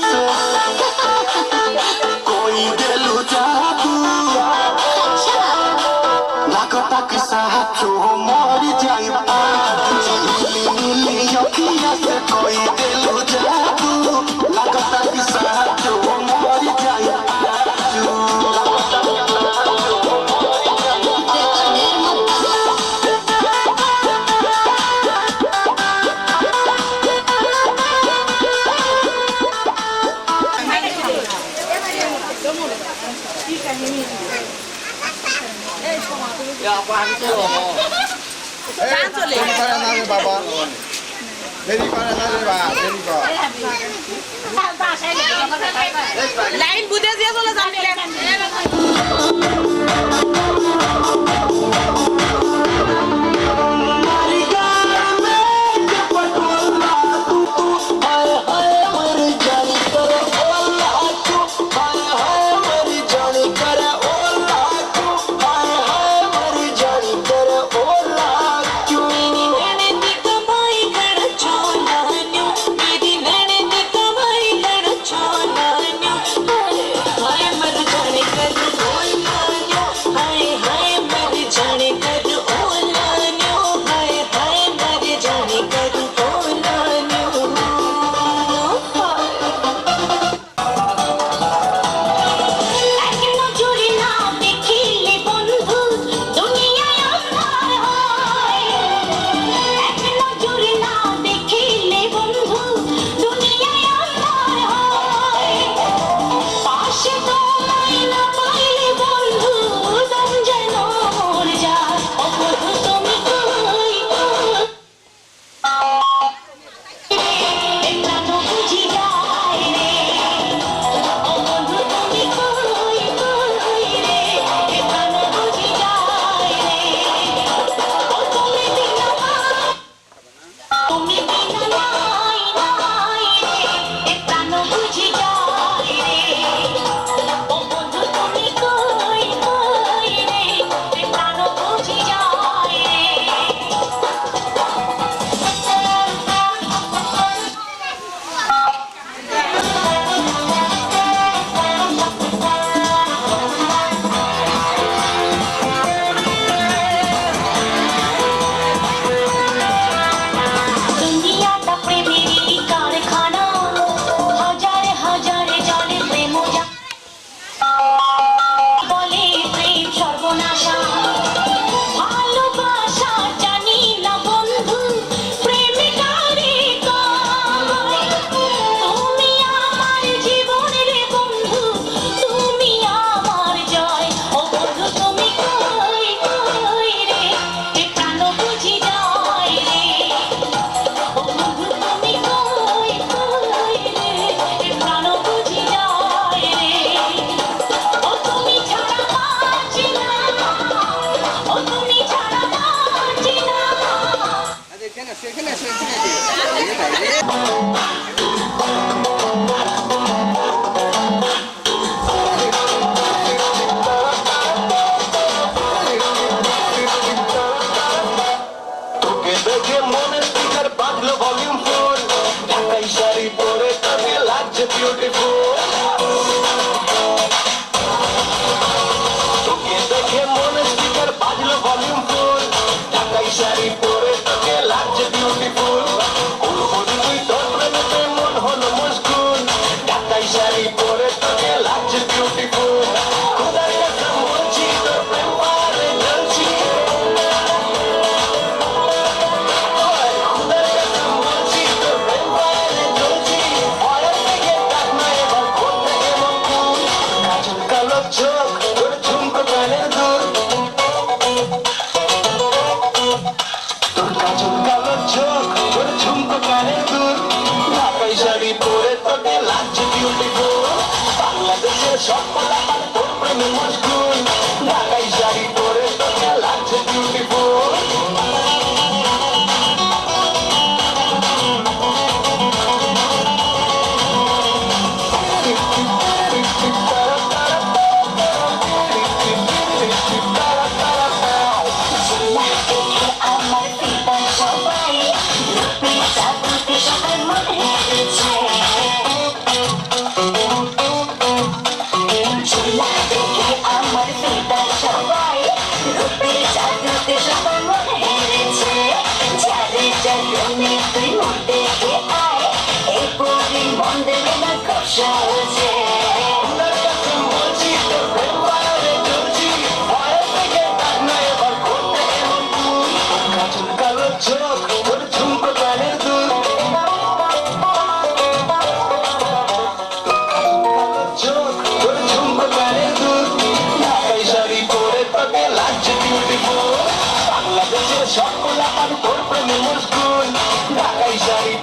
আছে কই গেলু জাদু লাগতা কি সাহায্য মরি যাই নীলি অখিয়া সে কই গেলু জাদু লাগতা কি সাহায্য মরি যাই বাবা দেরি করে না রে বা দেরি কর লাইন বুঝে দিয়ে চলে যান নকশা হয়েছে তোর কাছে বলছি তোর প্রেম পাহাড়ে চলছি ভয় থেকে ডাক না এবার করতে এমন তুই কাজল কালো চোখ তোর ঝুমকো কানের দুল চোখ তোর ঝুমকো কানের দুল ঢাকাই শাড়ি পরে তোকে লাগছে বিউটিফুল বাংলাদেশের সকল আর তোর প্রেমে মশগুল ঢাকাই শাড়ি